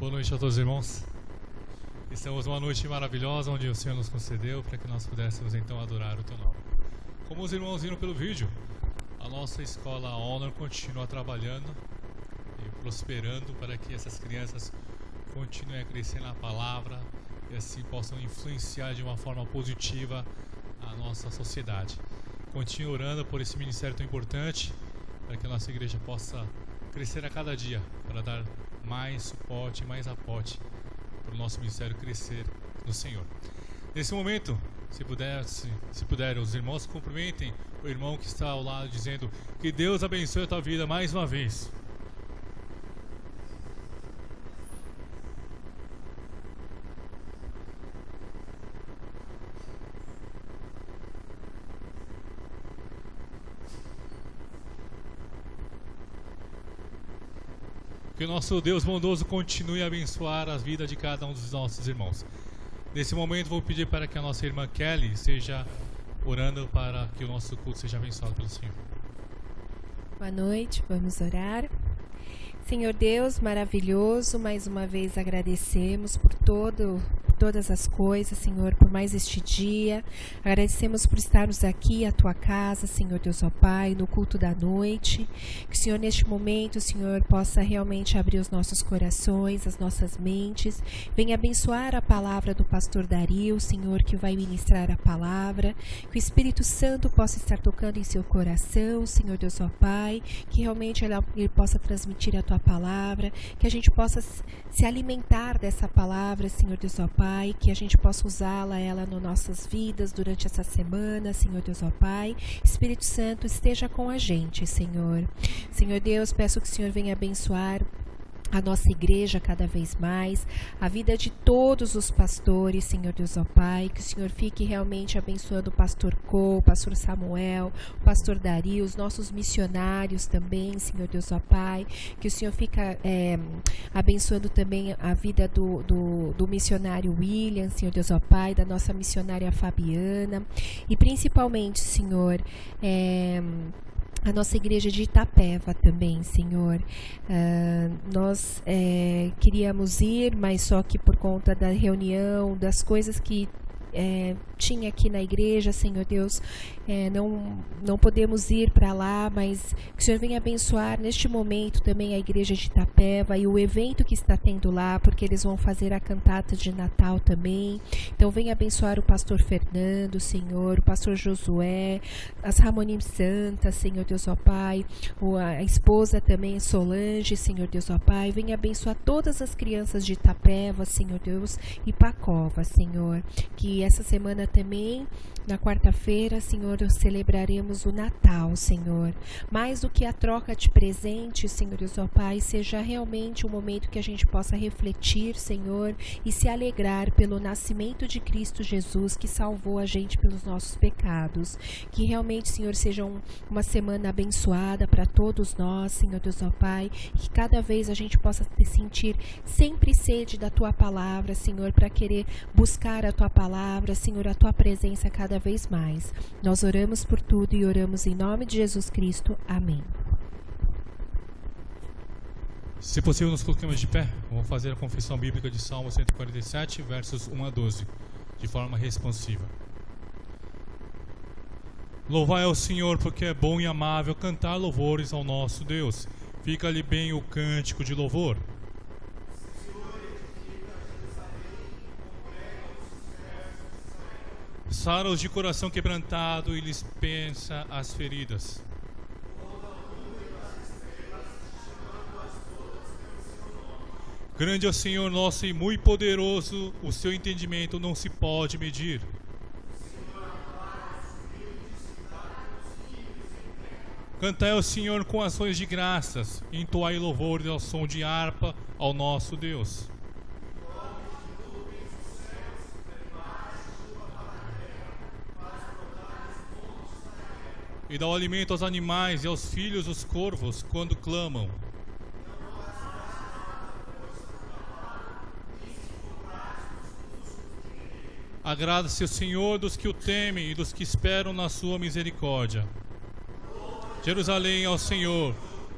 Boa noite a todos os irmãos. Estamos numa noite maravilhosa onde o Senhor nos concedeu para que nós pudéssemos então adorar o Teu nome. Como os irmãos viram pelo vídeo, a nossa escola Honor continua trabalhando e prosperando para que essas crianças continuem a crescer na palavra e assim possam influenciar de uma forma positiva a nossa sociedade. Continue orando por esse ministério tão importante para que a nossa igreja possa crescer a cada dia, para dar mais suporte, mais aporte para o nosso ministério crescer no Senhor. Nesse momento, se puder, os irmãos cumprimentem o irmão que está ao lado, dizendo que Deus abençoe a tua vida mais uma vez. Que o nosso Deus bondoso continue a abençoar a vida de cada um dos nossos irmãos. Nesse momento vou pedir para que a nossa irmã Kelly esteja orando para que o nosso culto seja abençoado pelo Senhor. Boa noite, vamos orar. Senhor Deus maravilhoso, mais uma vez agradecemos por todas as coisas, Senhor, por mais este dia. Agradecemos por estarmos aqui à Tua casa, Senhor Deus, ó Pai, no culto da noite. Que o Senhor, neste momento, o Senhor possa realmente abrir os nossos corações, as nossas mentes. Venha abençoar a palavra do pastor Dario, Senhor, que vai ministrar a palavra. Que o Espírito Santo possa estar tocando em seu coração, Senhor Deus, ó Pai. Que realmente ele possa transmitir a Tua palavra. Que a gente possa se alimentar dessa palavra, Senhor Deus, ó Pai. Que a gente possa usá-la, ela nas nossas vidas durante essa semana, Senhor Deus, ó Pai. Espírito Santo, esteja com a gente, Senhor. Senhor Deus, peço que o Senhor venha abençoar a nossa igreja cada vez mais, a vida de todos os pastores, Senhor Deus, ó Pai, que o Senhor fique realmente abençoando o pastor Co, o pastor Samuel, o pastor Dario, os nossos missionários também, Senhor Deus, ó Pai, que o Senhor fica abençoando também a vida do missionário William, Senhor Deus, ó Pai, da nossa missionária Fabiana, e principalmente, Senhor, a nossa igreja de Itapeva também, Senhor. Nós queríamos ir, mas só que por conta da reunião, das coisas que tinha aqui na igreja, Senhor Deus, não podemos ir para lá, mas que o Senhor venha abençoar neste momento também a igreja de Itapeva e o evento que está tendo lá, porque eles vão fazer a cantata de Natal também. Então venha abençoar o pastor Fernando, Senhor, o pastor Josué, as Ramonim Santas, Senhor Deus, ó Pai, a esposa também Solange, Senhor Deus, ó Pai, venha abençoar todas as crianças de Itapeva, Senhor Deus, e Pacova, Senhor, que essa semana também, na quarta-feira, Senhor, celebraremos o Natal, Senhor. Mais do que a troca de presentes, Senhor Deus, ó Pai, seja realmente um momento que a gente possa refletir, Senhor, e se alegrar pelo nascimento de Cristo Jesus, que salvou a gente pelos nossos pecados. Que realmente, Senhor, seja uma semana abençoada para todos nós, Senhor Deus, ó Pai, e que cada vez a gente possa sentir sempre sede da Tua palavra, Senhor, para querer buscar a Tua palavra, Senhor, a Tua presença cada vez mais. Nós oramos por tudo e oramos em nome de Jesus Cristo. Amém. Se possível, nos coloquemos de pé. Vamos fazer a confissão bíblica de Salmo 147, versos 1 a 12, de forma responsiva. Louvai ao Senhor, porque é bom e amável cantar louvores ao nosso Deus. Fica-lhe bem o cântico de louvor. Sara os de coração quebrantado e lhes pensa as feridas. Grande é o Senhor nosso e muito poderoso, o seu entendimento não se pode medir. Cantai ao Senhor com ações de graças, entoai louvores ao som de harpa ao nosso Deus. E dá o alimento aos animais e aos filhos dos corvos quando clamam. Agrada-se o Senhor dos que o temem e dos que esperam na sua misericórdia. Jerusalém ao Senhor,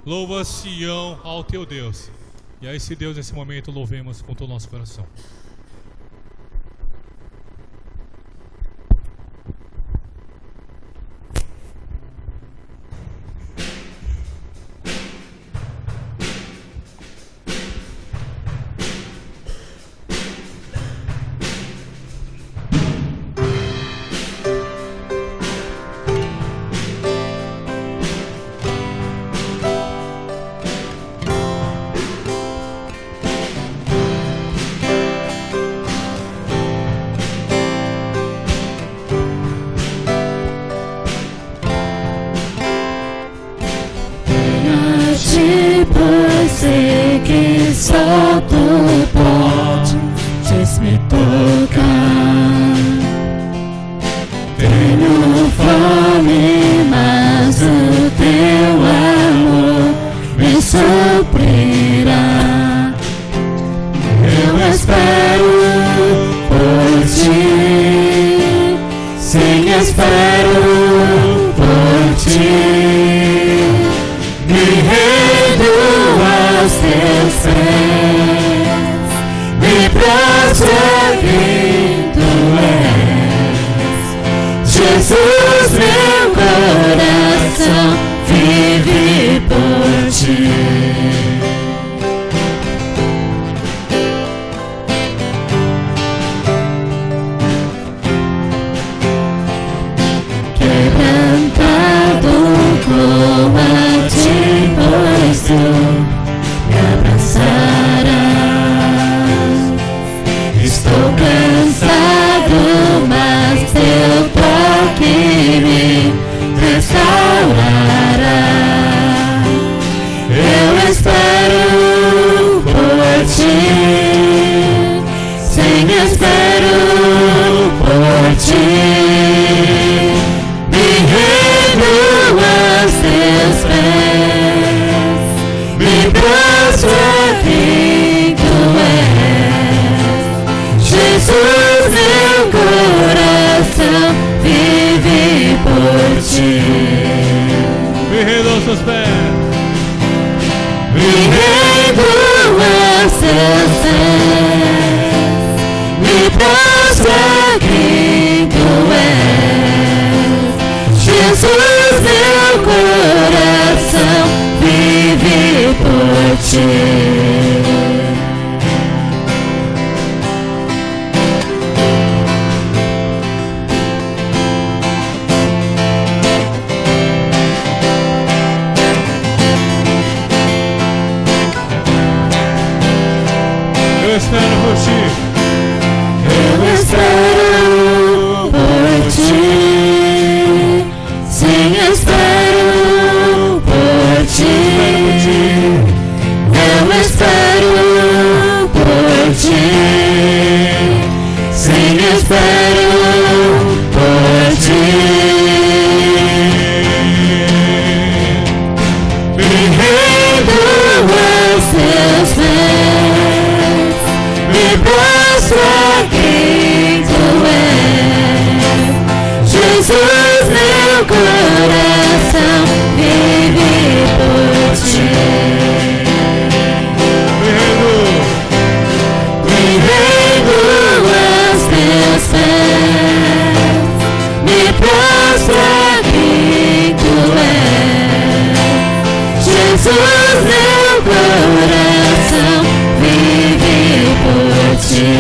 louva Sião ao teu Deus. E a esse Deus, nesse momento, louvemos com todo o nosso coração. Sei que só tu podes me tocar. Tenho fome, mas o teu amor me suprirá. Eu espero por ti, sim, espero por ti. Me rendo aos teus pés, me prostro quem tu és. Jesus, meu coração vive por ti. Quebrantado com a ti, pois tu me abraçarás. Estou cansado, mas teu toque me restaurará. Eu espero por ti, sim, espero por ti. Me rendo aos teus pés, me prostro quem tu és. Jesus, meu coração vive por ti. Me rendo aos teus pés, me rendo aos teus pés, me prostro quem tu és. Jesus, meu coração vive por ti. eu espero por ti. Eu espero por ti, sim, espero por ti. Eu espero por ti, sim, espero por ti. Me rendo aos teus pés, me prostro quem tu és. Jesus, meu coração vive por ti. Me rendo aos teus pés, me prostro quem tu és. Jesus, meu coração vive por ti.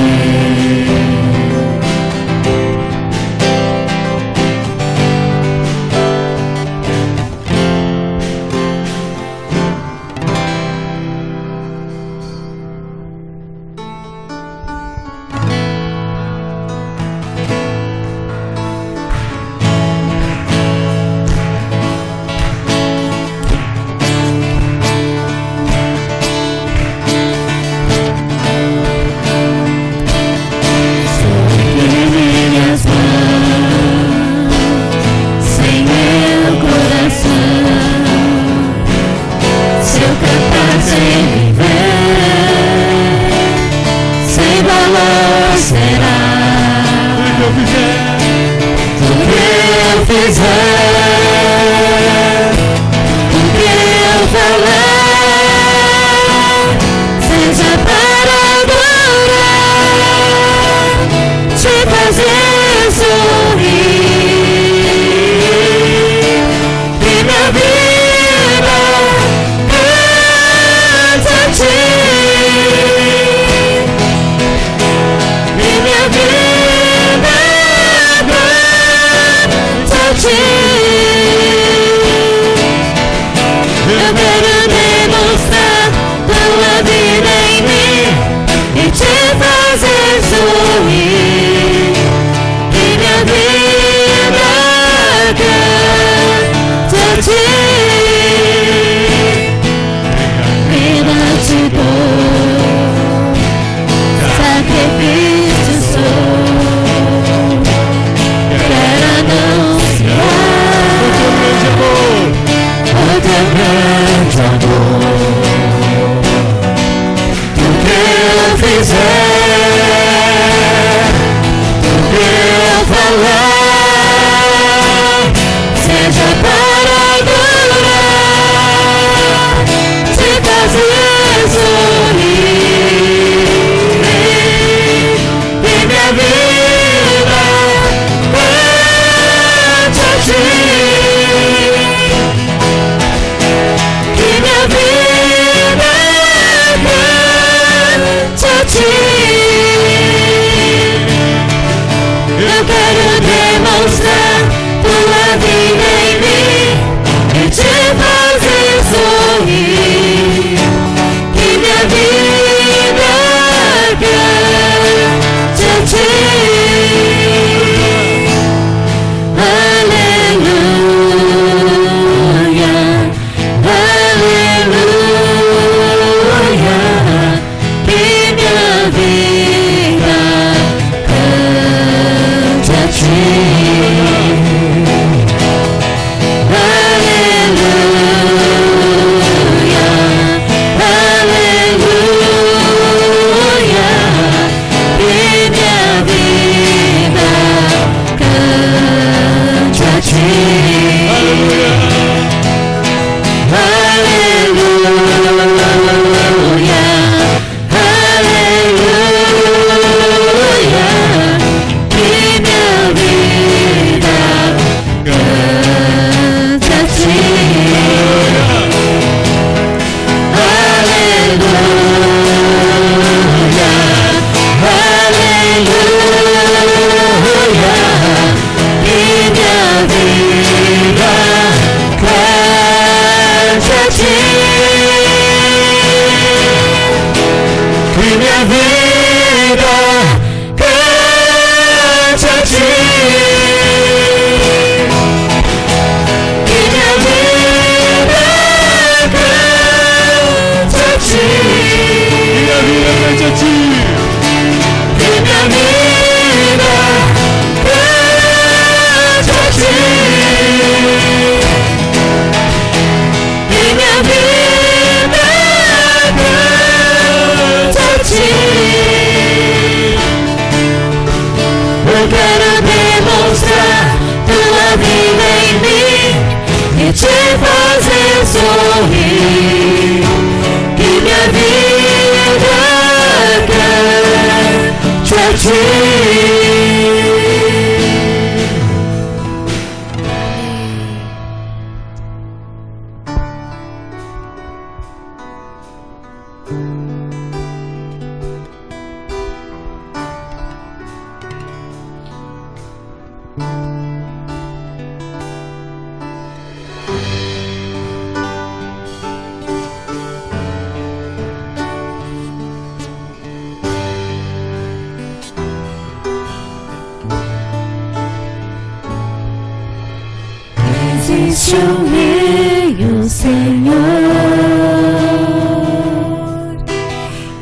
Existe um Rei, o Senhor,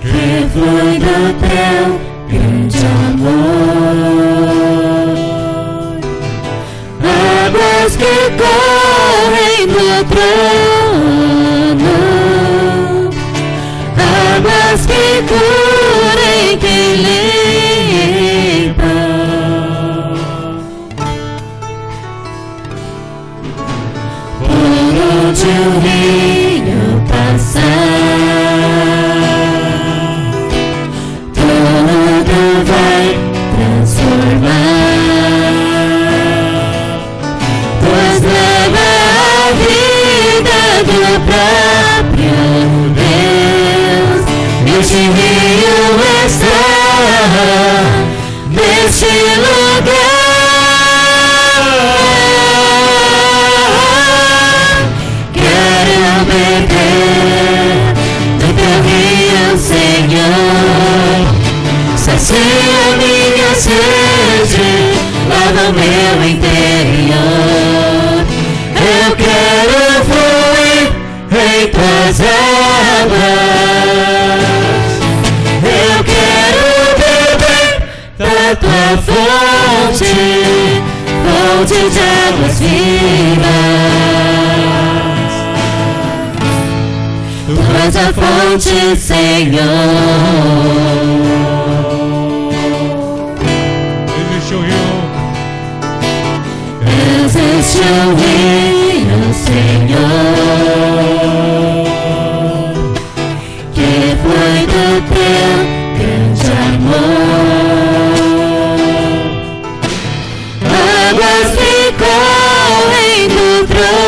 que foi do teu grande amor. Águas que correm do trono, águas que curem, que limpam. Onde o rio passar, tudo vai transformar, pois leva a vida do próprio Deus. Este rio está neste lugar. Beber do teu rio, Senhor, sacia minha sede, lava o meu interior. Eu quero fluir em tuas águas, eu quero beber da tua fonte, fonte de águas vivas. Tu és a fonte, Senhor. Existe um rio. Existe um rio, Senhor, que foi do teu grande amor. Águas que correm do trono,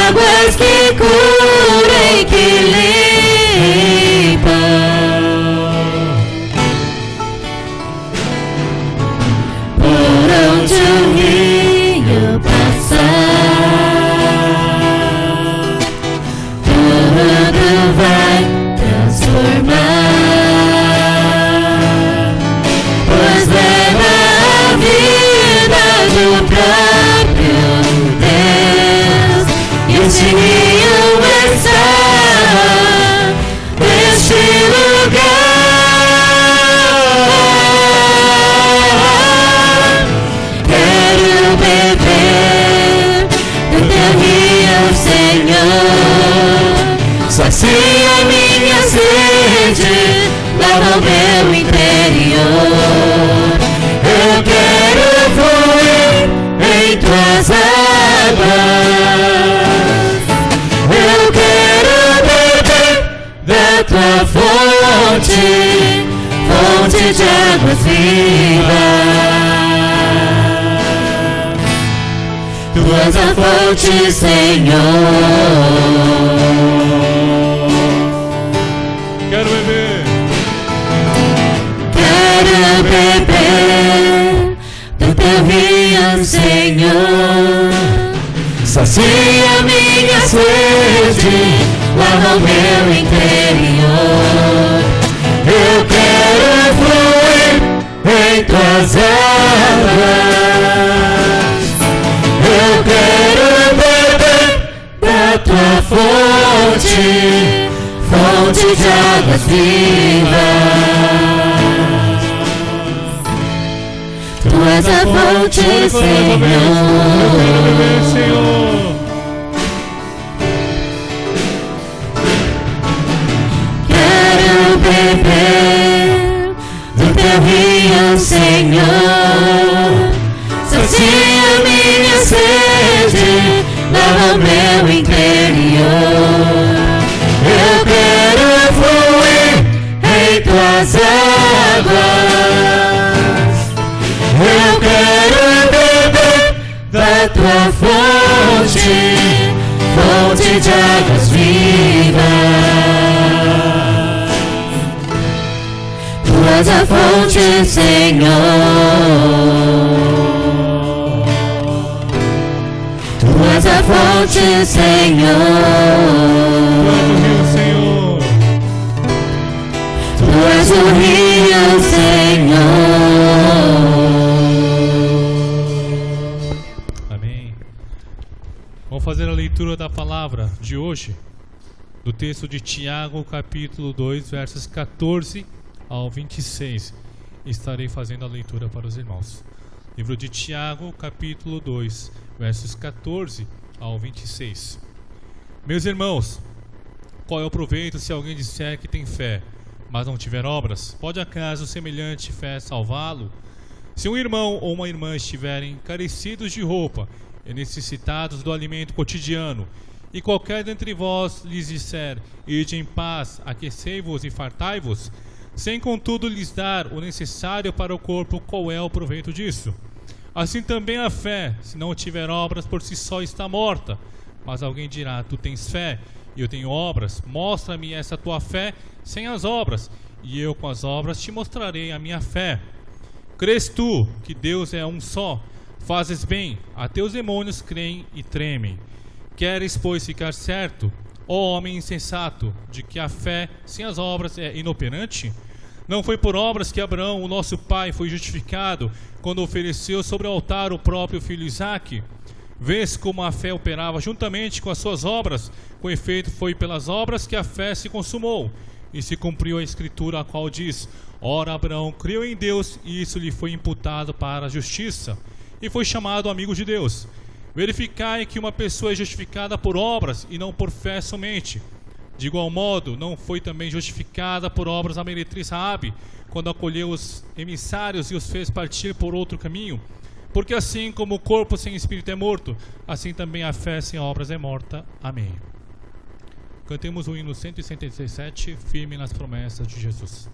águas que curem, que limpam. Por onde o rio passar, tudo vai transformar, pois leva a vida do próprio Deus. Este rio está neste lugar. Quero beber do teu rio, Senhor, sacia minha sede, lava o meu interior. Eu quero fluir em tuas águas, eu quero beber da tua fonte, fonte de águas vivas. Tu és a fonte, Senhor. Quero beber. Quero beber do teu rio, Senhor, sacia minha sede, lava o meu interior. Eu quero fluir em tuas águas, eu quero beber da tua fonte, fonte de águas vivas. Tu és a fonte, Senhor. Eu quero beber, Senhor. Quero beber do teu rio, Senhor, sacia minha sede, lava o meu interior. Eu quero fluir das águas. Eu quero beber da tua fonte, fonte de águas vivas. Tu és a fonte, Senhor. Tu és a fonte, Senhor. Tu és o rio, Senhor. Tu és o rio, Senhor. Amém. Vamos fazer a leitura da palavra de hoje, do texto de Tiago, capítulo 2, versos 14 ao 26. Estarei fazendo a leitura para os irmãos. Livro de Tiago, capítulo 2, versos 14 ao 26. Meus irmãos, qual é o proveito se alguém disser que tem fé, mas não tiver obras? Pode acaso semelhante fé salvá-lo? Se um irmão ou uma irmã estiverem carecidos de roupa e necessitados do alimento cotidiano, e qualquer dentre vós lhes disser: ide em paz, aquecei-vos e fartai-vos, sem contudo lhes dar o necessário para o corpo, qual é o proveito disso? Assim também a fé, se não tiver obras, por si só está morta. Mas alguém dirá: tu tens fé e eu tenho obras, mostra-me essa tua fé sem as obras, e eu com as obras te mostrarei a minha fé. Crês tu que Deus é um só? Fazes bem, até os demônios creem e tremem. Queres, pois, ficar certo, ó homem insensato, de que a fé sem as obras é inoperante? Não foi por obras que Abraão, o nosso pai, foi justificado, quando ofereceu sobre o altar o próprio filho Isaque? Vês como a fé operava juntamente com as suas obras? Com efeito, foi pelas obras que a fé se consumou, e se cumpriu a escritura, a qual diz: ora, Abraão creu em Deus, e isso lhe foi imputado para a justiça, e foi chamado amigo de Deus. Verificai que uma pessoa é justificada por obras, e não por fé somente. De igual modo, não foi também justificada por obras a meretriz Raabe, quando acolheu os emissários e os fez partir por outro caminho? Porque assim como o corpo sem espírito é morto, assim também a fé sem obras é morta. Amém. Cantemos o hino 167, firme nas promessas de Jesus.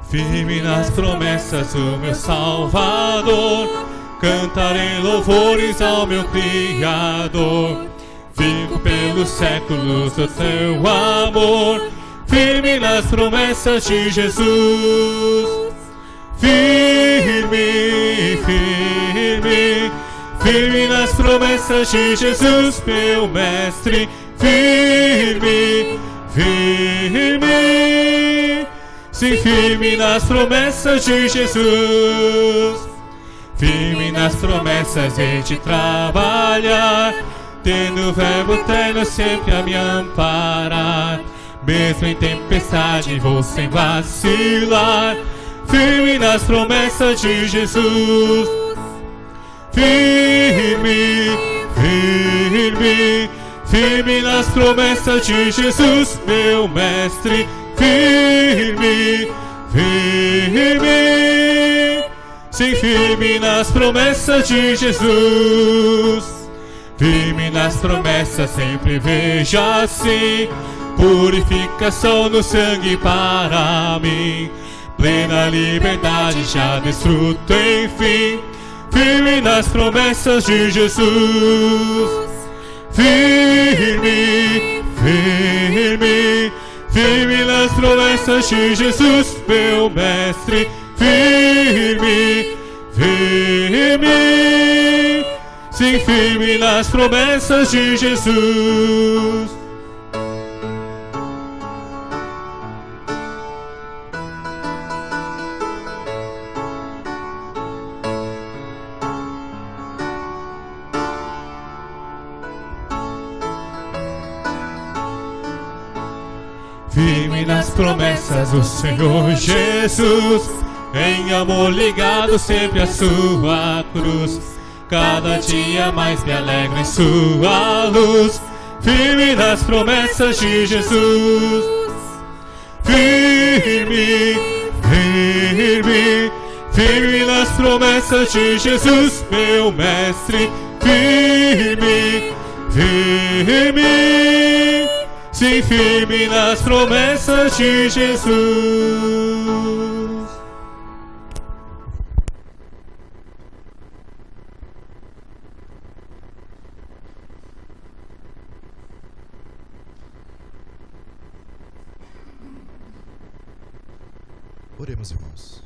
Firme nas promessas o meu Salvador, cantarei louvores ao meu Criador. Fico pelos séculos do teu amor, firme nas promessas de Jesus. Firme, firme, firme nas promessas de Jesus, meu mestre. Firme, firme, sim, firme nas promessas de Jesus. Firme nas promessas hei de trabalhar, tendo o verbo eterno sempre a me amparar. Mesmo em tempestade vou sem vacilar, firme nas promessas de Jesus. Firme, firme, firme nas promessas de Jesus, meu mestre. Firme, firme, sim, firme nas promessas de Jesus. Firme nas promessas sempre vejo assim, purificação no sangue para mim, plena liberdade já desfruto enfim. Firme nas promessas de Jesus. Firme, firme, firme nas promessas de Jesus, meu mestre. Firme, firme, sim, firme nas promessas de Jesus. Firme nas promessas do Senhor Jesus, em amor ligado sempre à sua cruz. Cada dia mais me alegro em sua luz. Firme nas promessas de Jesus. Firme, Firme, firme nas promessas de Jesus, meu mestre. Firme, firme, sim, firme nas promessas de Jesus. Oremos, irmãos.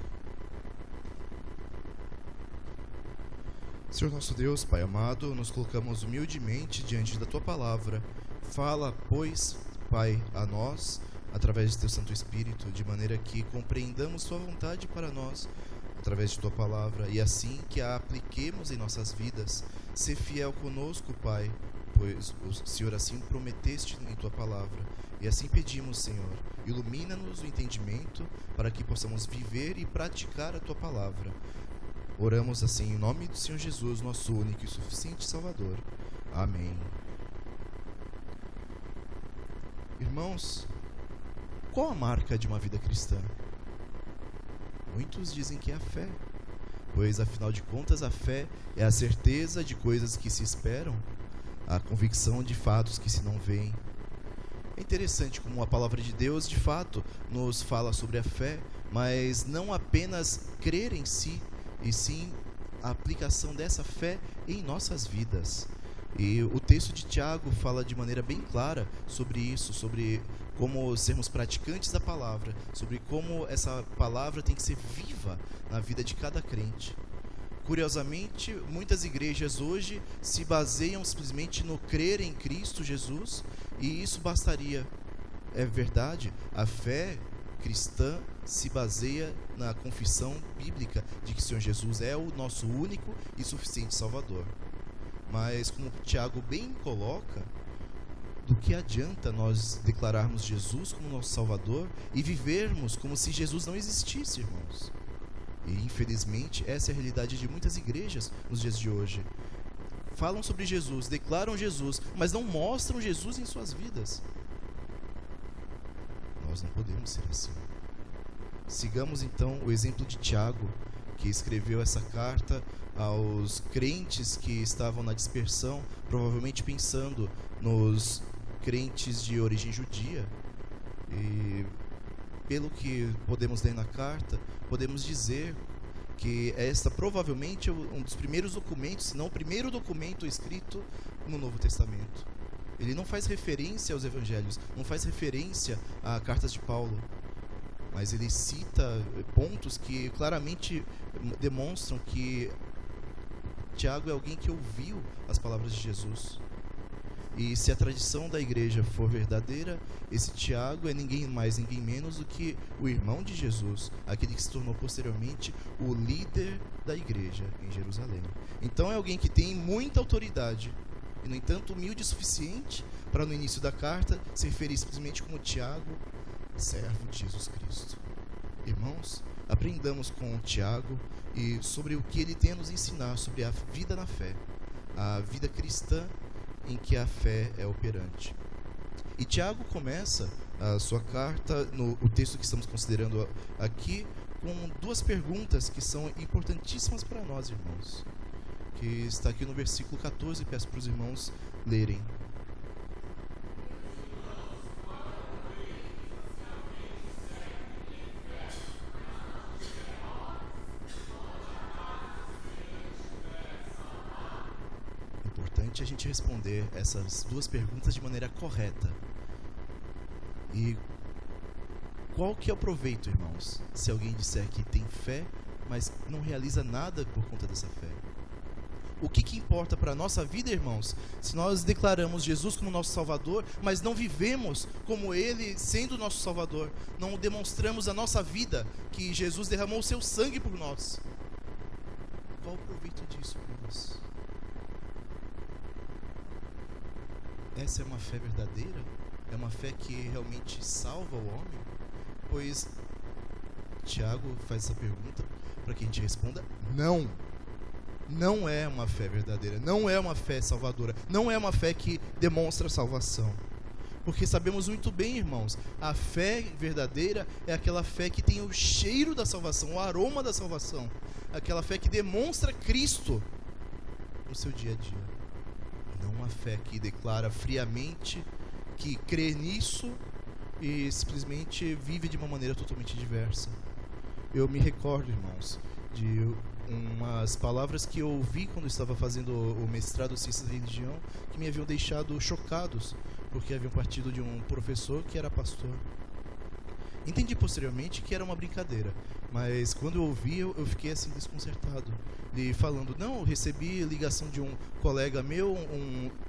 Senhor nosso Deus, Pai amado, nos colocamos humildemente diante da Tua palavra. Fala, pois, Pai, a nós, através de Teu Santo Espírito, de maneira que compreendamos Tua vontade para nós, através de Tua palavra, e assim que a apliquemos em nossas vidas. Ser fiel conosco, Pai, pois o Senhor assim prometeste em Tua palavra. E assim pedimos, Senhor, ilumina-nos o entendimento para que possamos viver e praticar a Tua palavra. Oramos assim em nome do Senhor Jesus, nosso único e suficiente Salvador. Amém. Irmãos, qual a marca de uma vida cristã? Muitos dizem que é a fé, pois afinal de contas a fé é a certeza de coisas que se esperam, a convicção de fatos que se não veem. É interessante como a palavra de Deus, de fato, nos fala sobre a fé, mas não apenas crer em si, e sim a aplicação dessa fé em nossas vidas. E o texto de Tiago fala de maneira bem clara sobre isso, sobre como sermos praticantes da palavra, sobre como essa palavra tem que ser viva na vida de cada crente. Curiosamente, muitas igrejas hoje se baseiam simplesmente no crer em Cristo Jesus, e isso bastaria. É verdade, a fé cristã se baseia na confissão bíblica de que o Senhor Jesus é o nosso único e suficiente Salvador. Mas, como Tiago bem coloca, do que adianta nós declararmos Jesus como nosso Salvador e vivermos como se Jesus não existisse, irmãos? E infelizmente essa é a realidade de muitas igrejas nos dias de hoje. Falam sobre Jesus, declaram Jesus, mas não mostram Jesus em suas vidas. Nós não podemos ser assim. Sigamos então o exemplo de Tiago, que escreveu essa carta aos crentes que estavam na dispersão, provavelmente pensando nos crentes de origem judia. E pelo que podemos ler na carta, podemos dizer que esta provavelmente é um dos primeiros documentos, se não o primeiro documento escrito no Novo Testamento. Ele não faz referência aos evangelhos, não faz referência a cartas de Paulo, mas ele cita pontos que claramente demonstram que Tiago é alguém que ouviu as palavras de Jesus. E se a tradição da igreja for verdadeira, esse Tiago é ninguém mais, ninguém menos do que o irmão de Jesus, aquele que se tornou posteriormente o líder da igreja em Jerusalém. Então é alguém que tem muita autoridade, e no entanto humilde o suficiente para no início da carta se referir simplesmente como Tiago, servo de Jesus Cristo. Irmãos, aprendamos com Tiago e sobre o que ele tem a nos ensinar sobre a vida na fé, a vida cristã em que a fé é operante. E Tiago começa a sua carta, o texto que estamos considerando aqui, com duas perguntas que são importantíssimas para nós, irmãos, que está aqui no versículo 14, peço para os irmãos lerem. A gente responder essas duas perguntas de maneira correta. E qual que é o proveito, irmãos, se alguém disser que tem fé, mas não realiza nada por conta dessa fé? O que importa para a nossa vida, irmãos, se nós declaramos Jesus como nosso Salvador, mas não vivemos como Ele sendo nosso Salvador, não demonstramos a nossa vida que Jesus derramou o seu sangue por nós? Qual o proveito disso para nós? Essa é uma fé verdadeira? É uma fé que realmente salva o homem? Pois Tiago faz essa pergunta para que a gente responda: não. Não é uma fé verdadeira, não é uma fé salvadora, não é uma fé que demonstra salvação. Porque sabemos muito bem, irmãos, a fé verdadeira é aquela fé que tem o cheiro da salvação, o aroma da salvação. Aquela fé que demonstra Cristo no seu dia a dia. Não uma fé que declara friamente que crê nisso e simplesmente vive de uma maneira totalmente diversa. Eu me recordo, irmãos, de umas palavras que eu ouvi quando eu estava fazendo o mestrado em Ciências da Religião, que me haviam deixado chocados, porque haviam partido de um professor que era pastor. Entendi posteriormente que era uma brincadeira, mas quando eu ouvi, eu fiquei assim desconcertado. Ele falando, não, eu recebi ligação de um colega meu,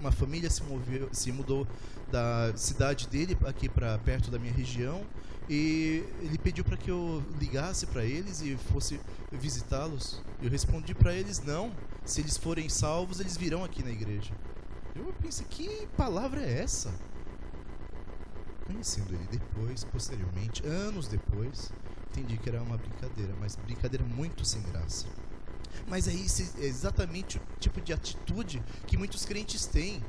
uma família se mudou da cidade dele aqui para perto da minha região, e ele pediu para que eu ligasse para eles e fosse visitá-los. Eu respondi para eles, não, se eles forem salvos, eles virão aqui na igreja. Eu pensei, que palavra é essa? Conhecendo ele depois, posteriormente, anos depois, entendi que era uma brincadeira, mas brincadeira muito sem graça. Mas é exatamente o tipo de atitude que muitos crentes têm.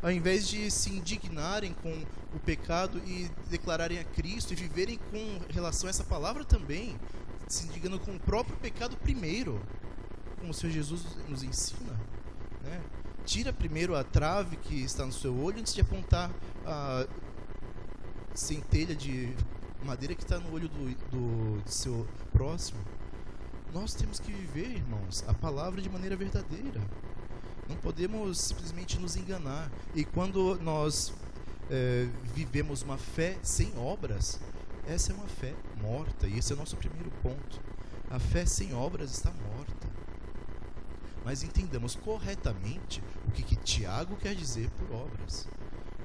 Ao invés de se indignarem com o pecado e declararem a Cristo e viverem com relação a essa palavra também, se indignando com o próprio pecado primeiro, como o Senhor Jesus nos ensina, né? Tira primeiro a trave que está no seu olho antes de apontar a centelha de madeira que está no olho do seu próximo. Nós temos que viver, irmãos, a palavra de maneira verdadeira. Não podemos simplesmente nos enganar. E quando nós vivemos uma fé sem obras, essa é uma fé morta. E esse é o nosso primeiro ponto. A fé sem obras está morta. Mas entendamos corretamente o que Tiago quer dizer por obras.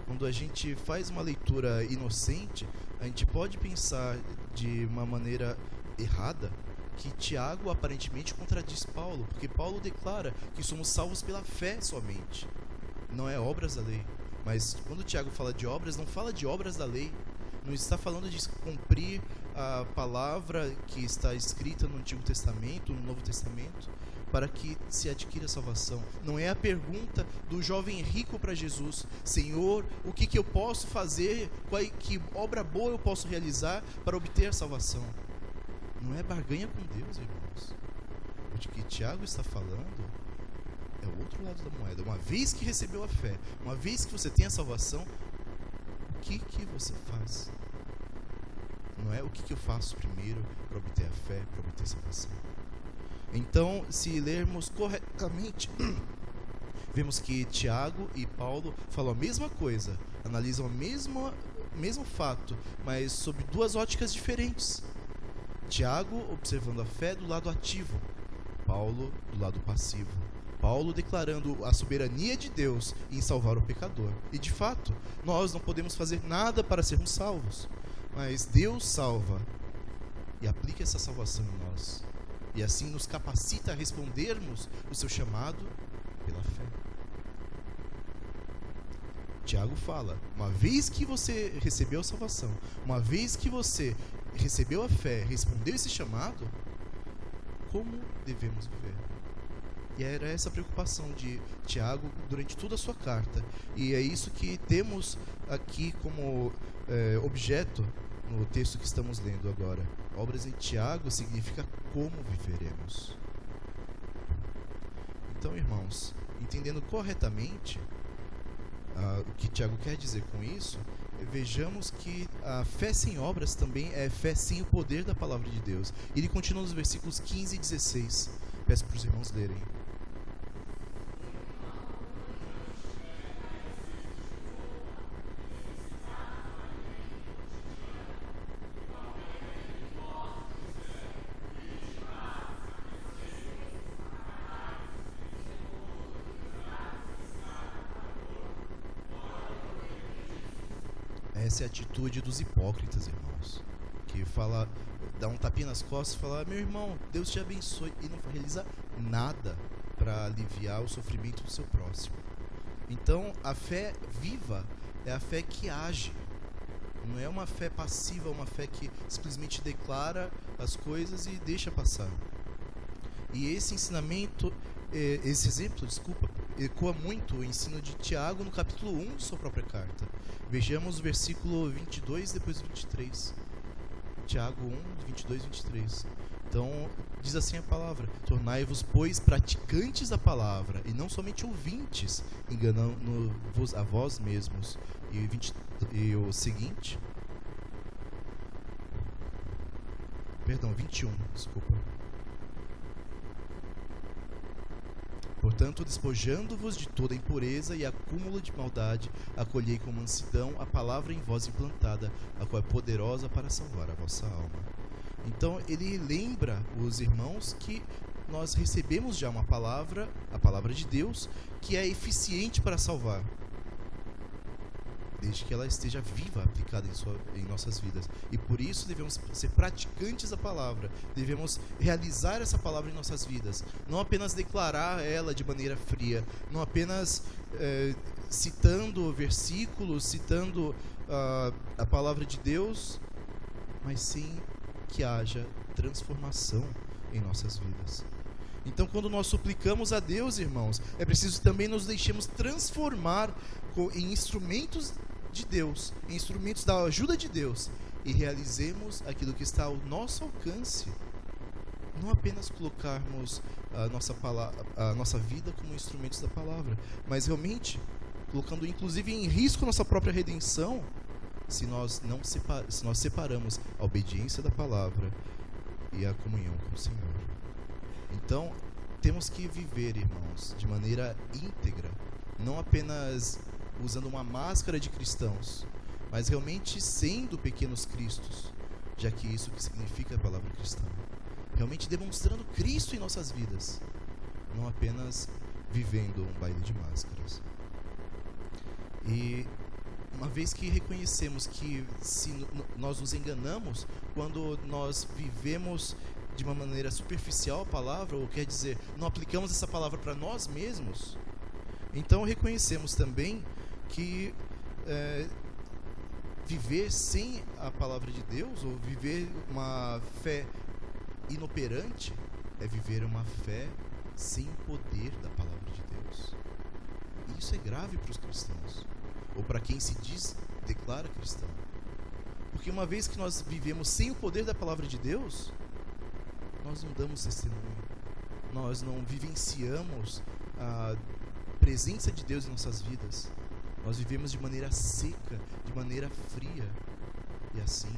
Quando a gente faz uma leitura inocente, a gente pode pensar de uma maneira errada que Tiago aparentemente contradiz Paulo, porque Paulo declara que somos salvos pela fé somente, não é obras da lei. Mas quando Tiago fala de obras, não fala de obras da lei, não está falando de cumprir a palavra que está escrita no Antigo Testamento, no Novo Testamento, para que se adquira a salvação. Não é a pergunta do jovem rico para Jesus: Senhor, o que eu posso fazer, que obra boa eu posso realizar para obter a salvação? Não é barganha com Deus, irmãos. O que Tiago está falando é o outro lado da moeda. Uma vez que recebeu a fé, uma vez que você tem a salvação, o que você faz? Não é o que eu faço primeiro para obter a fé, para obter a salvação. Então, se lermos corretamente, vemos que Tiago e Paulo falam a mesma coisa, analisam o mesmo fato, mas sob duas óticas diferentes. Tiago observando a fé do lado ativo, Paulo do lado passivo. Paulo declarando a soberania de Deus em salvar o pecador. E de fato, nós não podemos fazer nada para sermos salvos, mas Deus salva e aplica essa salvação em nós. E assim nos capacita a respondermos o seu chamado pela fé. Tiago fala, uma vez que você recebeu a salvação, uma vez que você recebeu a fé, respondeu esse chamado, como devemos viver? E era essa a preocupação de Tiago durante toda a sua carta. E é isso que temos aqui como objeto no texto que estamos lendo agora. Obras em Tiago significa como viveremos. Então, irmãos, entendendo corretamente o que Tiago quer dizer com isso, vejamos que a fé sem obras também é fé sem o poder da palavra de Deus. Ele continua nos versículos 15 e 16. Peço para os irmãos lerem. Essa é a atitude dos hipócritas, irmãos, que dá um tapinha nas costas e fala: meu irmão, Deus te abençoe, e não realiza nada para aliviar o sofrimento do seu próximo. Então, a fé viva é a fé que age, não é uma fé passiva, uma fé que simplesmente declara as coisas e deixa passar. E esse ensinamento, esse exemplo, ecoa muito o ensino de Tiago no capítulo 1 de sua própria carta. Vejamos o versículo 22 e depois 23. Tiago 1, 22 e 23. Então, diz assim a palavra: tornai-vos, pois, praticantes da palavra, e não somente ouvintes, enganando-vos a vós mesmos. E o seguinte... Perdão, 21, desculpa. Portanto, despojando-vos de toda impureza e acúmulo de maldade, acolhei com mansidão a palavra em vós implantada, a qual é poderosa para salvar a vossa alma. Então, ele lembra os irmãos que nós recebemos já uma palavra, a palavra de Deus, que é eficiente para salvar, desde que ela esteja viva, aplicada em nossas vidas. E por isso devemos ser praticantes da palavra, devemos realizar essa palavra em nossas vidas, não apenas declarar ela de maneira fria, não apenas citando versículos, citando a palavra de Deus, mas sim que haja transformação em nossas vidas. Então, quando nós suplicamos a Deus, irmãos, é preciso também nos deixemos transformar em instrumentos de Deus, em instrumentos da ajuda de Deus, e realizemos aquilo que está ao nosso alcance. Não apenas colocarmos a nossa vida como instrumentos da palavra, mas realmente colocando inclusive em risco nossa própria redenção, se nós separamos a obediência da palavra e a comunhão com o Senhor. Então, temos que viver, irmãos, de maneira íntegra, não apenas usando uma máscara de cristãos, mas realmente sendo pequenos cristos, já que isso que significa a palavra cristã. Realmente demonstrando Cristo em nossas vidas, não apenas vivendo um baile de máscaras. E uma vez que reconhecemos que se nós nos enganamos quando nós vivemos de uma maneira superficial a palavra, ou quer dizer, não aplicamos essa palavra para nós mesmos, então reconhecemos também que viver sem a palavra de Deus, ou viver uma fé inoperante, é viver uma fé sem o poder da palavra de Deus. E isso é grave para os cristãos, ou para quem se declara cristão. Porque uma vez que nós vivemos sem o poder da palavra de Deus, nós não damos testemunho, nós não vivenciamos a presença de Deus em nossas vidas. Nós vivemos de maneira seca, de maneira fria, e assim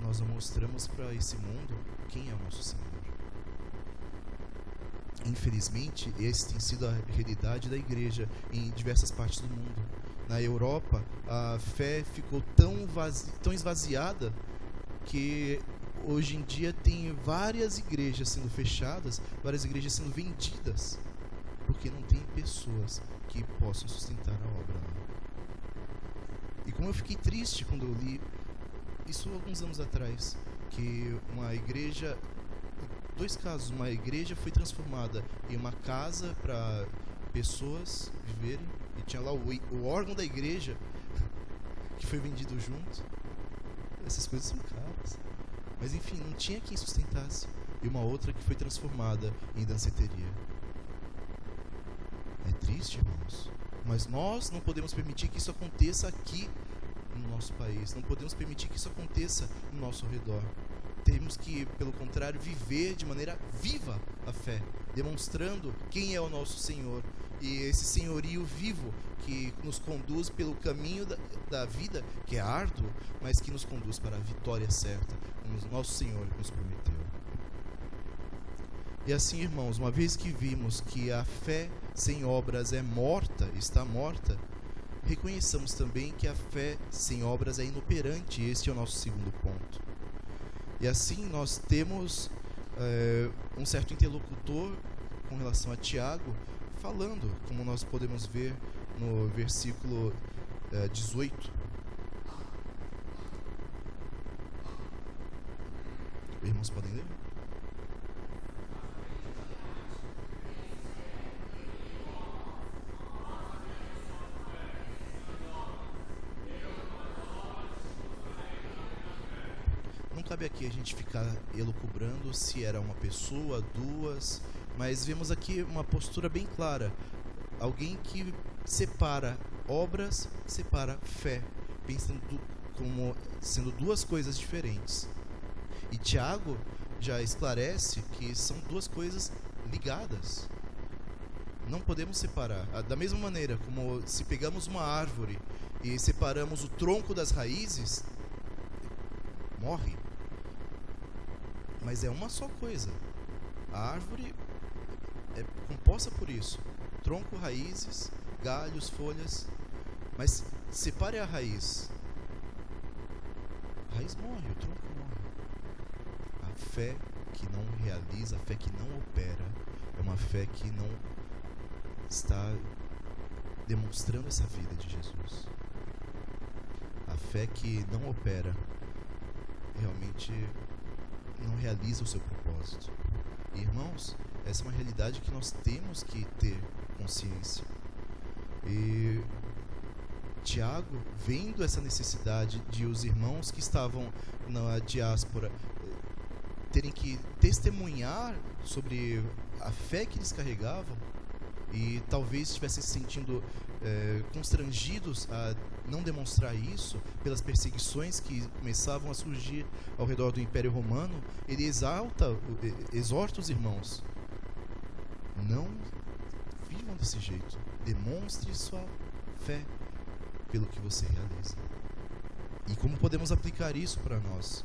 nós não mostramos para esse mundo quem é o nosso Senhor. Infelizmente, essa tem sido a realidade da igreja em diversas partes do mundo. Na Europa, a fé ficou tão esvaziada que hoje em dia tem várias igrejas sendo fechadas, várias igrejas sendo vendidas, porque não tem pessoas que possam sustentar a obra. E como eu fiquei triste quando eu li isso alguns anos atrás, que uma igreja, dois casos, uma igreja foi transformada em uma casa para pessoas viverem, e tinha lá o órgão da igreja que foi vendido junto. Essas coisas são caras, mas enfim, não tinha quem sustentasse. E uma outra que foi transformada em danceteria. É triste, irmãos, mas nós não podemos permitir que isso aconteça aqui no nosso país, não podemos permitir que isso aconteça no nosso redor. Temos que, pelo contrário, viver de maneira viva a fé, demonstrando quem é o nosso Senhor, e esse senhorio vivo que nos conduz pelo caminho da vida, que é árduo, mas que nos conduz para a vitória certa, como o nosso Senhor nos prometeu. E assim, irmãos, uma vez que vimos que a fé sem obras é morta, está morta, reconheçamos também que a fé sem obras é inoperante, e esse é o nosso segundo ponto. E assim nós temos um certo interlocutor com relação a Tiago, falando, como nós podemos ver no versículo 18. Irmãos, podem ler? Não cabe aqui a gente ficar elucubrando se era uma pessoa, duas, Mas vemos aqui uma postura bem clara. Alguém que separa obras, separa fé, pensando como sendo duas coisas diferentes. E Tiago já esclarece que são duas coisas ligadas. Não podemos separar. Da mesma maneira como se pegamos uma árvore e separamos o tronco das raízes, morre. Mas é uma só coisa. A árvore é composta por isso: tronco, raízes, galhos, folhas. Mas separe a raiz morre, o tronco morre. A fé que não realiza, a fé que não opera, é uma fé que não está demonstrando essa vida de Jesus. A fé que não opera realmente não realiza o seu propósito. E, irmãos, essa é uma realidade que nós temos que ter consciência. E Tiago, vendo essa necessidade de os irmãos que estavam na diáspora terem que testemunhar sobre a fé que eles carregavam, e talvez estivessem se sentindo constrangidos a não demonstrar isso pelas perseguições que começavam a surgir ao redor do Império Romano, ele exorta os irmãos: não vivam desse jeito, demonstre sua fé pelo que você realiza. E como podemos aplicar isso para nós?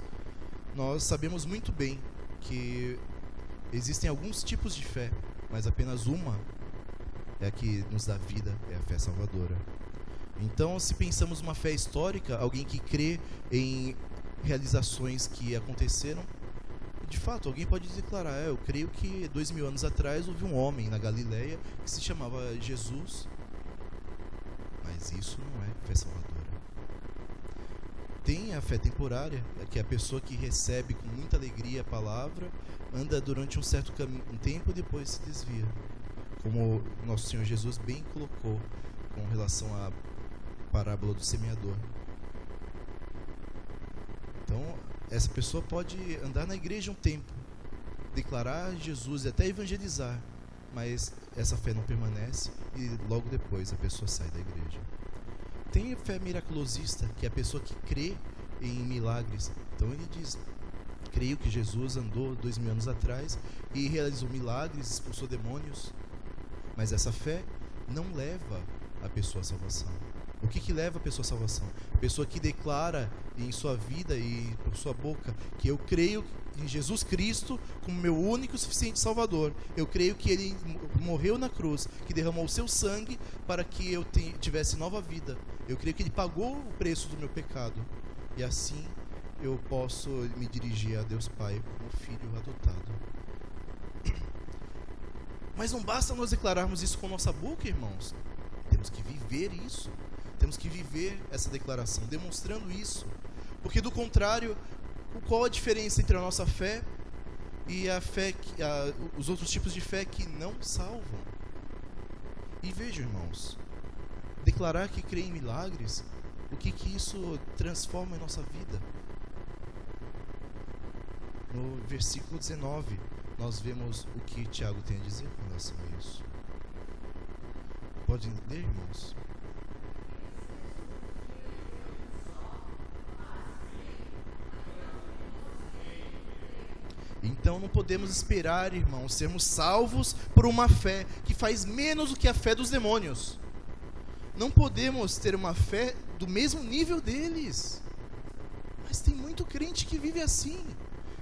Nós sabemos muito bem que existem alguns tipos de fé, mas apenas uma é a que nos dá vida, é a fé salvadora. Então, se pensamos uma fé histórica, alguém que crê em realizações que aconteceram, de fato, alguém pode declarar: eu creio que 2000 anos atrás houve um homem na Galileia que se chamava Jesus. Mas isso não é fé salvadora. Tem a fé temporária, que é a pessoa que recebe com muita alegria a palavra, anda durante um certo tempo e depois se desvia. Como nosso Senhor Jesus bem colocou com relação à parábola do semeador. Então, essa pessoa pode andar na igreja um tempo, declarar Jesus e até evangelizar, mas essa fé não permanece e logo depois a pessoa sai da igreja. Tem a fé miraculosista, que é a pessoa que crê em milagres. Então ele diz: creio que Jesus andou 2000 anos atrás e realizou milagres, expulsou demônios. Mas essa fé não leva a pessoa à salvação. O que leva a pessoa à salvação? A pessoa que declara em sua vida e por sua boca que eu creio em Jesus Cristo como meu único e suficiente Salvador. Eu creio que Ele morreu na cruz, que derramou o seu sangue para que eu tivesse nova vida. Eu creio que Ele pagou o preço do meu pecado. E assim eu posso me dirigir a Deus Pai como filho adotado. Mas não basta nós declararmos isso com nossa boca, irmãos. Temos que viver isso. Temos que viver essa declaração, demonstrando isso. Porque do contrário, qual a diferença entre a nossa fé e a fé, os outros tipos de fé que não salvam? E vejam, irmãos, declarar que crê em milagres, o que isso transforma em nossa vida? No versículo 19, nós vemos o que Tiago tem a dizer com relação a isso. Podem ler, irmãos? Então não podemos esperar, irmãos, sermos salvos por uma fé que faz menos do que a fé dos demônios. Não podemos ter uma fé do mesmo nível deles. Mas tem muito crente que vive assim,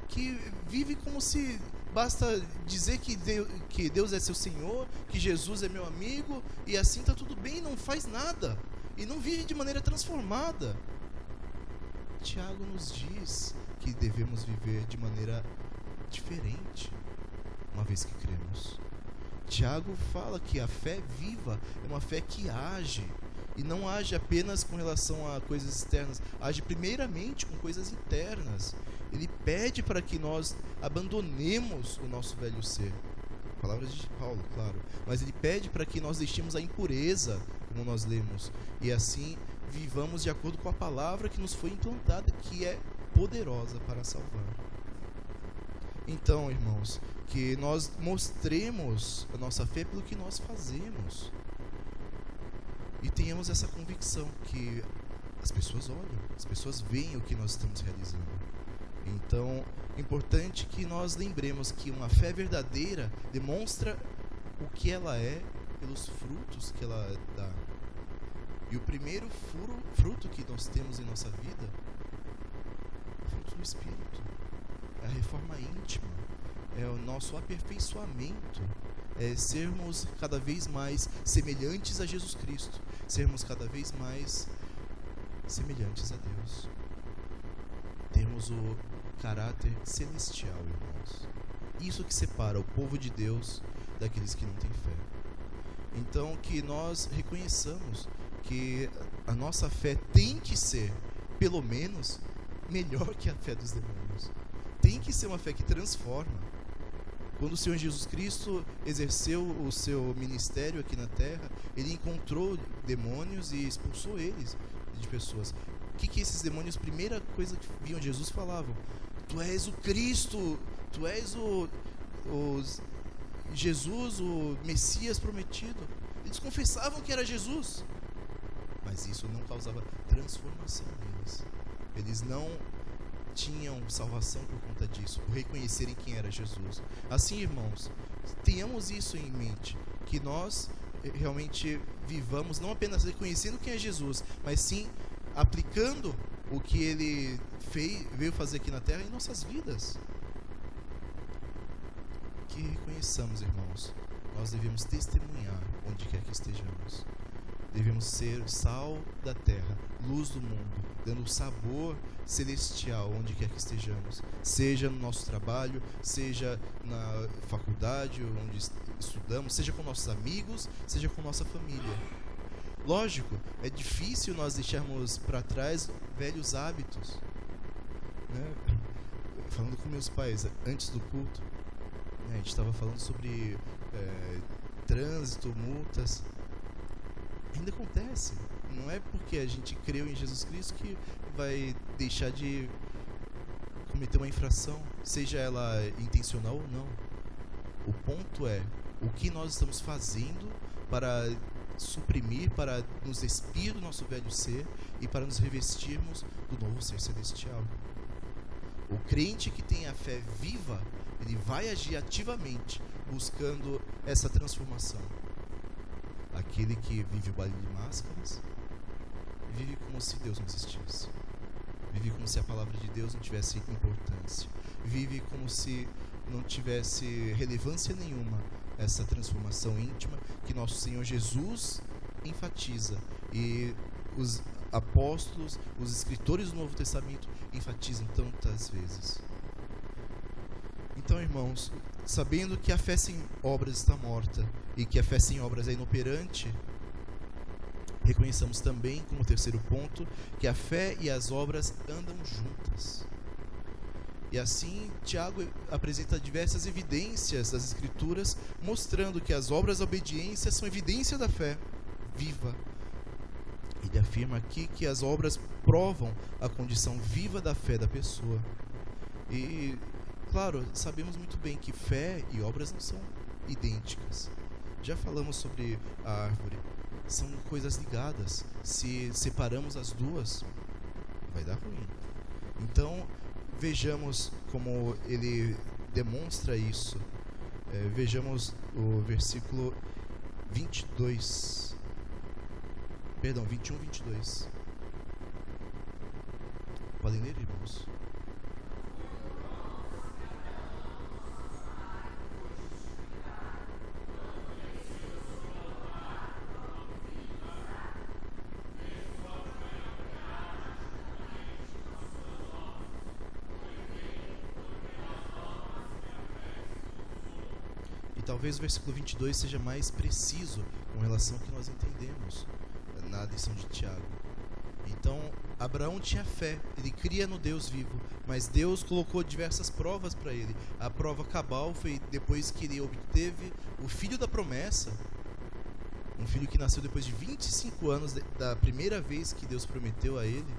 que vive como se basta dizer que Deus é seu Senhor, que Jesus é meu amigo, e assim está tudo bem, não faz nada, e não vive de maneira transformada. Tiago nos diz que devemos viver de maneira diferente, uma vez que cremos. Tiago fala que a fé viva é uma fé que age, e não age apenas com relação a coisas externas, age primeiramente com coisas internas. Ele pede para que nós abandonemos o nosso velho ser. Palavras de Paulo, claro. Mas ele pede para que nós deixemos a impureza, como nós lemos, e assim vivamos de acordo com a palavra que nos foi implantada, que é poderosa para salvar. Então, irmãos, que nós mostremos a nossa fé pelo que nós fazemos. E tenhamos essa convicção que as pessoas olham, as pessoas veem o que nós estamos realizando. Então, é importante que nós lembremos que uma fé verdadeira demonstra o que ela é pelos frutos que ela dá. E o primeiro fruto que nós temos em nossa vida é o fruto do Espírito. É a reforma íntima, é o nosso aperfeiçoamento, é sermos cada vez mais semelhantes a Jesus Cristo, sermos cada vez mais semelhantes a Deus. Temos o caráter celestial, irmãos. Isso que separa o povo de Deus daqueles que não têm fé. Então, que nós reconheçamos que a nossa fé tem que ser, pelo menos, melhor que a fé dos demônios. Tem que ser uma fé que transforma. Quando o Senhor Jesus Cristo exerceu o seu ministério aqui na terra, ele encontrou demônios e expulsou eles de pessoas. O que esses demônios, primeira coisa que viam Jesus, falavam? Tu és o Cristo, tu és o Jesus, o Messias prometido. Eles confessavam que era Jesus, mas isso não causava transformação neles. Eles não tinham salvação por conta disso, por reconhecerem quem era Jesus. Assim, irmãos, tenhamos isso em mente, que nós realmente vivamos não apenas reconhecendo quem é Jesus, mas sim aplicando o que ele veio fazer aqui na terra em nossas vidas. Que reconheçamos, irmãos, nós devemos testemunhar onde quer que estejamos. Devemos ser sal da terra, luz do mundo, dando sabor celestial onde quer que estejamos, seja no nosso trabalho, seja na faculdade onde estudamos, seja com nossos amigos, seja com nossa família. Lógico, é difícil nós deixarmos para trás velhos hábitos, né? Falando com meus pais antes do culto, a gente estava falando sobre trânsito, multas. Ainda acontece. Não é porque a gente creu em Jesus Cristo que vai deixar de cometer uma infração, seja ela intencional ou não. O ponto é o que nós estamos fazendo para suprimir, para nos despir do nosso velho ser e para nos revestirmos do novo ser celestial. O crente que tem a fé viva, ele vai agir ativamente buscando essa transformação. Aquele que vive o baile de máscaras vive como se Deus não existisse, vive como se a palavra de Deus não tivesse importância, vive como se não tivesse relevância nenhuma essa transformação íntima que nosso Senhor Jesus enfatiza e os apóstolos, os escritores do Novo Testamento enfatizam tantas vezes. Então, irmãos, sabendo que a fé sem obras está morta e que a fé sem obras é inoperante, reconheçamos também, como terceiro ponto, que a fé e as obras andam juntas. E assim, Tiago apresenta diversas evidências das Escrituras, mostrando que as obras da obediência são evidência da fé viva. Ele afirma aqui que as obras provam a condição viva da fé da pessoa. E, claro, sabemos muito bem que fé e obras não são idênticas. Já falamos sobre a árvore. São coisas ligadas. Se separamos as duas, vai dar ruim. Então, vejamos como ele demonstra isso. Vejamos o versículo 22. Perdão, 21, 22. Podem ler, irmãos? Talvez o versículo 22 seja mais preciso com relação ao que nós entendemos na lição de Tiago. Então, Abraão tinha fé, ele cria no Deus vivo, mas Deus colocou diversas provas para ele. A prova cabal foi depois que ele obteve o filho da promessa, um filho que nasceu depois de 25 anos da primeira vez que Deus prometeu a ele.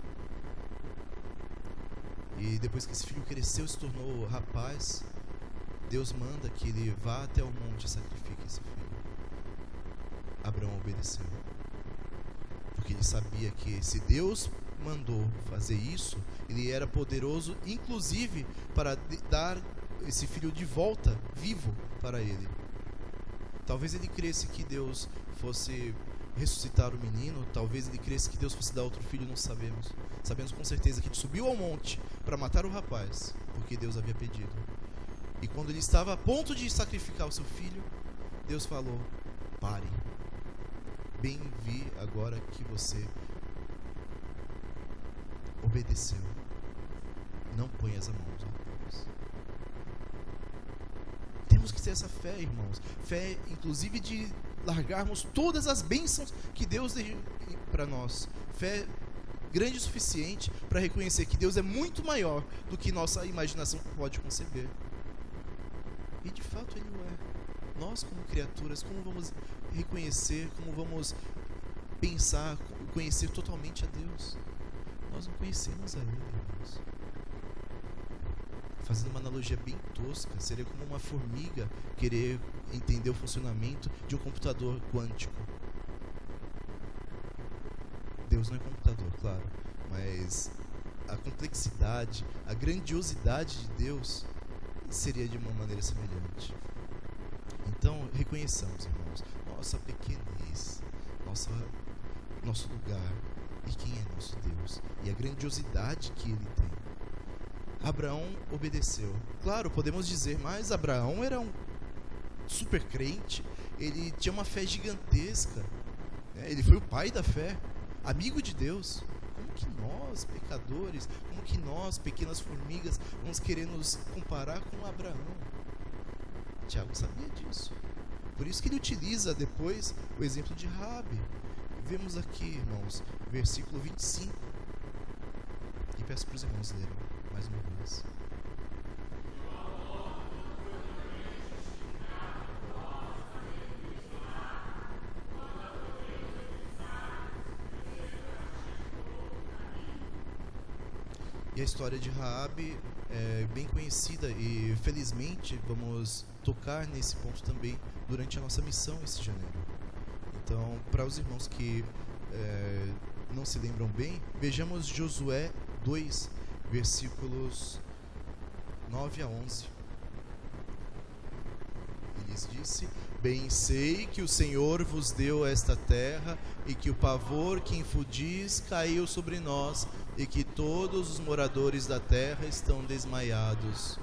E depois que esse filho cresceu, se tornou rapaz, Deus manda que ele vá até o monte e sacrifique esse filho. Abraão obedeceu, porque ele sabia que se Deus mandou fazer isso, ele era poderoso, inclusive para dar esse filho de volta, vivo, para ele. Talvez ele cresce que Deus fosse ressuscitar o menino, talvez ele cresça que Deus fosse dar outro filho, não sabemos. Sabemos com certeza que ele subiu ao monte para matar o rapaz, porque Deus havia pedido. E quando ele estava a ponto de sacrificar o seu filho, Deus falou: pare, bem vi agora que você obedeceu, não ponhas a mão aos rapazes. Temos que ter essa fé, irmãos, fé inclusive de largarmos todas as bênçãos que Deus deu para nós, fé grande o suficiente para reconhecer que Deus é muito maior do que nossa imaginação pode conceber. E de fato Ele o é. Nós como criaturas, como vamos reconhecer, como vamos pensar, conhecer totalmente a Deus? Nós não conhecemos a Ele, irmãos. Fazendo uma analogia bem tosca, seria como uma formiga querer entender o funcionamento de um computador quântico. Deus não é computador, claro, mas a complexidade, a grandiosidade de Deus seria de uma maneira semelhante. Então, reconheçamos, irmãos, nossa pequenez, nosso lugar e quem é nosso Deus e a grandiosidade que Ele tem. Abraão obedeceu. Claro, podemos dizer, mas Abraão era um super crente, ele tinha uma fé gigantesca, né? Ele foi o pai da fé, amigo de Deus. Como que nós, pecadores, como que nós, pequenas formigas, vamos querer nos comparar com Abraão? Tiago sabia disso. Por isso que ele utiliza depois o exemplo de Raabe. Vemos aqui, irmãos, versículo 25. E peço para os irmãos lerem mais uma vez. E a história de Raabe é bem conhecida e felizmente vamos tocar nesse ponto também durante a nossa missão esse janeiro. Então, para os irmãos que não se lembram bem, vejamos Josué 2, versículos 9 a 11. Ele lhes disse: bem sei que o Senhor vos deu esta terra, e que o pavor que infundis caiu sobre nós, e que todos os moradores da terra estão desmaiados.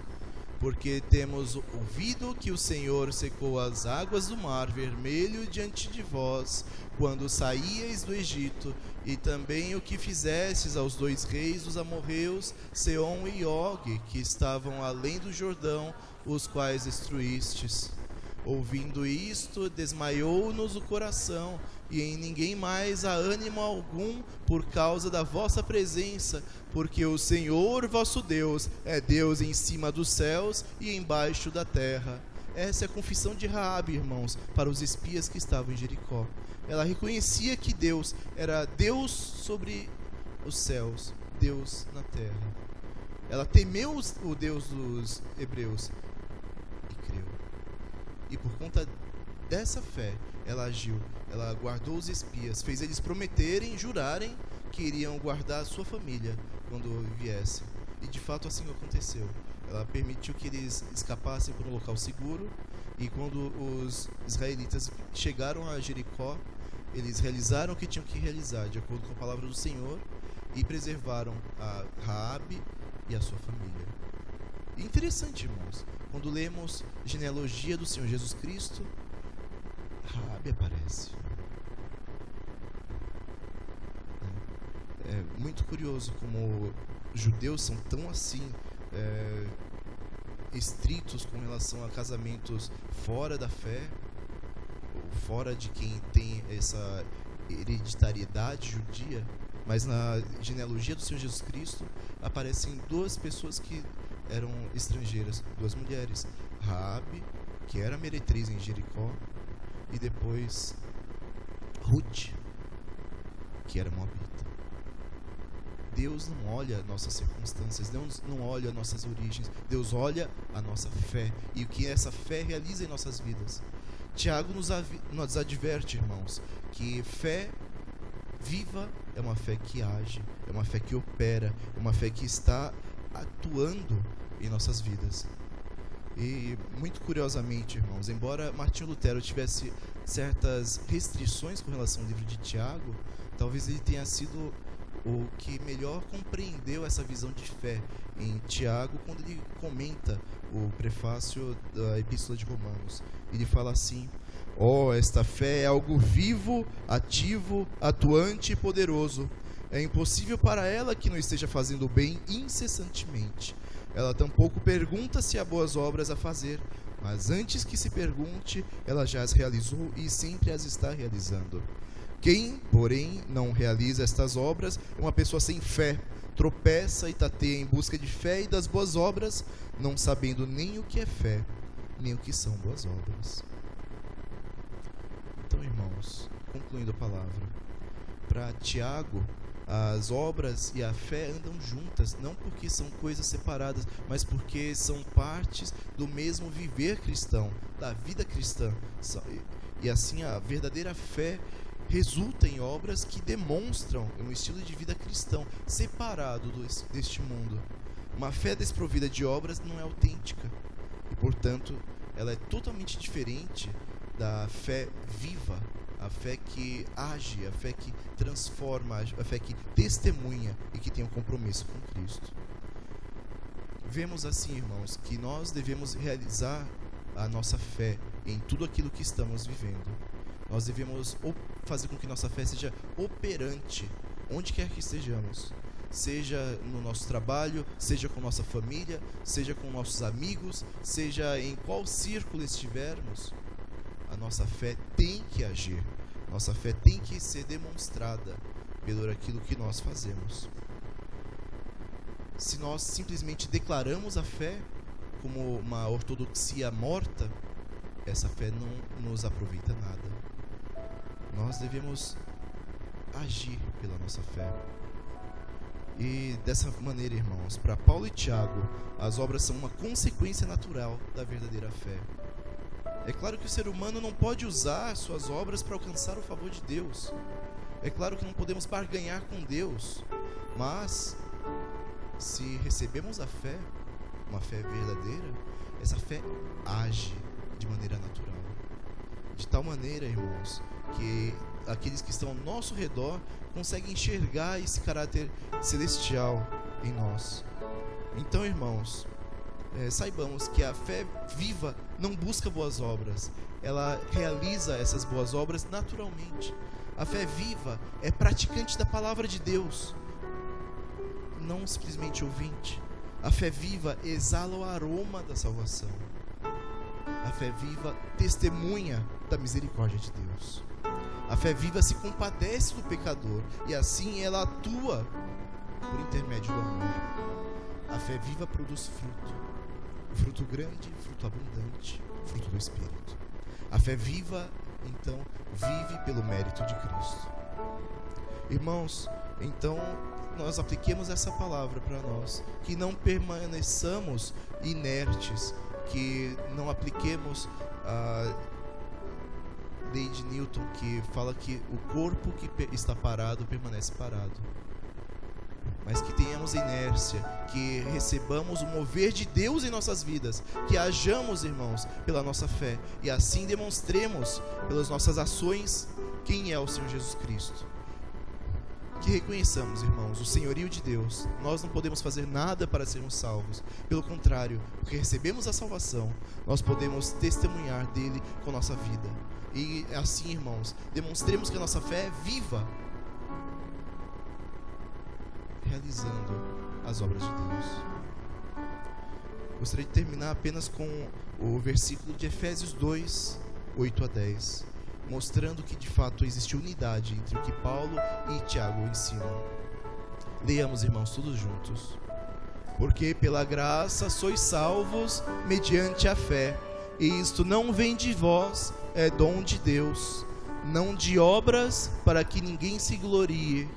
Porque temos ouvido que o Senhor secou as águas do mar Vermelho diante de vós, quando saíeis do Egito, e também o que fizestes aos dois reis dos amorreus, Seom e Og, que estavam além do Jordão, os quais destruístes. Ouvindo isto, desmaiou-nos o coração, e em ninguém mais há ânimo algum por causa da vossa presença, porque o Senhor vosso Deus é Deus em cima dos céus e embaixo da terra. Essa é a confissão de Raabe, irmãos, para os espias que estavam em Jericó. Ela reconhecia que Deus era Deus sobre os céus, Deus na terra. Ela temeu o Deus dos hebreus e creu. E por conta dessa fé, ela agiu. Ela guardou os espias, fez eles prometerem, jurarem que iriam guardar a sua família quando viesse. E de fato assim aconteceu. Ela permitiu que eles escapassem para um local seguro. E quando os israelitas chegaram a Jericó, eles realizaram o que tinham que realizar, de acordo com a palavra do Senhor, e preservaram a Raabe e a sua família. E interessante, irmãos, quando lemos a genealogia do Senhor Jesus Cristo, Raabe aparece. É muito curioso como os judeus são tão assim estritos com relação a casamentos fora da fé, ou fora de quem tem essa hereditariedade judia, mas na genealogia do Senhor Jesus Cristo aparecem duas pessoas que eram estrangeiras, duas mulheres, Raabe, que era meretriz em Jericó, e depois Ruth, que era moabita. Deus não olha nossas circunstâncias, Deus não olha nossas origens, Deus olha a nossa fé e o que essa fé realiza em nossas vidas. Tiago nos adverte, irmãos, que fé viva é uma fé que age, é uma fé que opera, é uma fé que está atuando em nossas vidas. E muito curiosamente, irmãos, embora Martinho Lutero tivesse certas restrições com relação ao livro de Tiago, talvez ele tenha sido o que melhor compreendeu essa visão de fé em Tiago quando ele comenta o prefácio da Epístola de Romanos. Ele fala assim: esta fé é algo vivo, ativo, atuante e poderoso. É impossível para ela que não esteja fazendo o bem incessantemente. Ela tampouco pergunta se há boas obras a fazer, mas antes que se pergunte, ela já as realizou e sempre as está realizando. Quem, porém, não realiza estas obras é uma pessoa sem fé, tropeça e tateia em busca de fé e das boas obras, não sabendo nem o que é fé, nem o que são boas obras. Então, irmãos, concluindo a palavra, para Tiago, as obras e a fé andam juntas, não porque são coisas separadas, mas porque são partes do mesmo viver cristão, da vida cristã. E assim a verdadeira fé resulta em obras que demonstram um estilo de vida cristão, separado deste mundo. Uma fé desprovida de obras não é autêntica e, portanto, ela é totalmente diferente da fé viva, a fé que age, a fé que transforma, a fé que testemunha e que tem um compromisso com Cristo. Vemos assim, irmãos, que nós devemos realizar a nossa fé em tudo aquilo que estamos vivendo. Nós devemos fazer com que nossa fé seja operante, onde quer que estejamos. Seja no nosso trabalho, seja com nossa família, seja com nossos amigos, seja em qual círculo estivermos. A nossa fé tem que agir, nossa fé tem que ser demonstrada pelo aquilo que nós fazemos. Se nós simplesmente declaramos a fé como uma ortodoxia morta, essa fé não nos aproveita nada. Nós devemos agir pela nossa fé. E dessa maneira, irmãos, para Paulo e Tiago, as obras são uma consequência natural da verdadeira fé. É claro que o ser humano não pode usar suas obras para alcançar o favor de Deus. É claro que não podemos barganhar com Deus. Mas, se recebemos a fé, uma fé verdadeira, essa fé age de maneira natural. De tal maneira, irmãos, que aqueles que estão ao nosso redor conseguem enxergar esse caráter celestial em nós. Então, irmãos, saibamos que a fé viva não busca boas obras, ela realiza essas boas obras naturalmente. A fé viva é praticante da palavra de Deus, não simplesmente ouvinte. A fé viva exala o aroma da salvação. A fé viva testemunha da misericórdia de Deus. A fé viva se compadece do pecador e assim ela atua por intermédio do amor. A fé viva produz fruto grande, fruto abundante, fruto do Espírito. A fé viva, então, vive pelo mérito de Cristo. Irmãos, então nós apliquemos essa palavra para nós, que não permaneçamos inertes, que não apliquemos a lei de Newton, que fala que o corpo que está parado permanece parado, mas que tenhamos inércia, que recebamos o mover de Deus em nossas vidas, que hajamos, irmãos, pela nossa fé, e assim demonstremos pelas nossas ações quem é o Senhor Jesus Cristo. Que reconheçamos, irmãos, o senhorio de Deus. Nós não podemos fazer nada para sermos salvos. Pelo contrário, porque recebemos a salvação, nós podemos testemunhar dele com nossa vida. E assim, irmãos, demonstremos que a nossa fé é viva, realizando as obras de Deus. Gostaria de terminar apenas com o versículo de Efésios 2, 8 a 10, mostrando que de fato existe unidade entre o que Paulo e Tiago ensinam. Leiamos, irmãos, todos juntos. Porque pela graça sois salvos mediante a fé, e isto não vem de vós, é dom de Deus, não de obras, para que ninguém se glorie,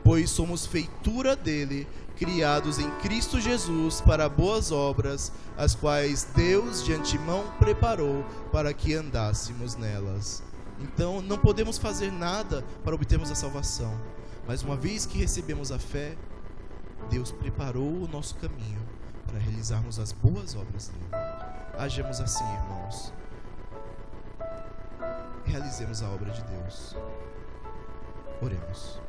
pois somos feitura dele, criados em Cristo Jesus para boas obras, as quais Deus de antemão preparou para que andássemos nelas. Então, não podemos fazer nada para obtermos a salvação, mas uma vez que recebemos a fé, Deus preparou o nosso caminho para realizarmos as boas obras dele. Hajamos assim, irmãos. Realizemos a obra de Deus. Oremos.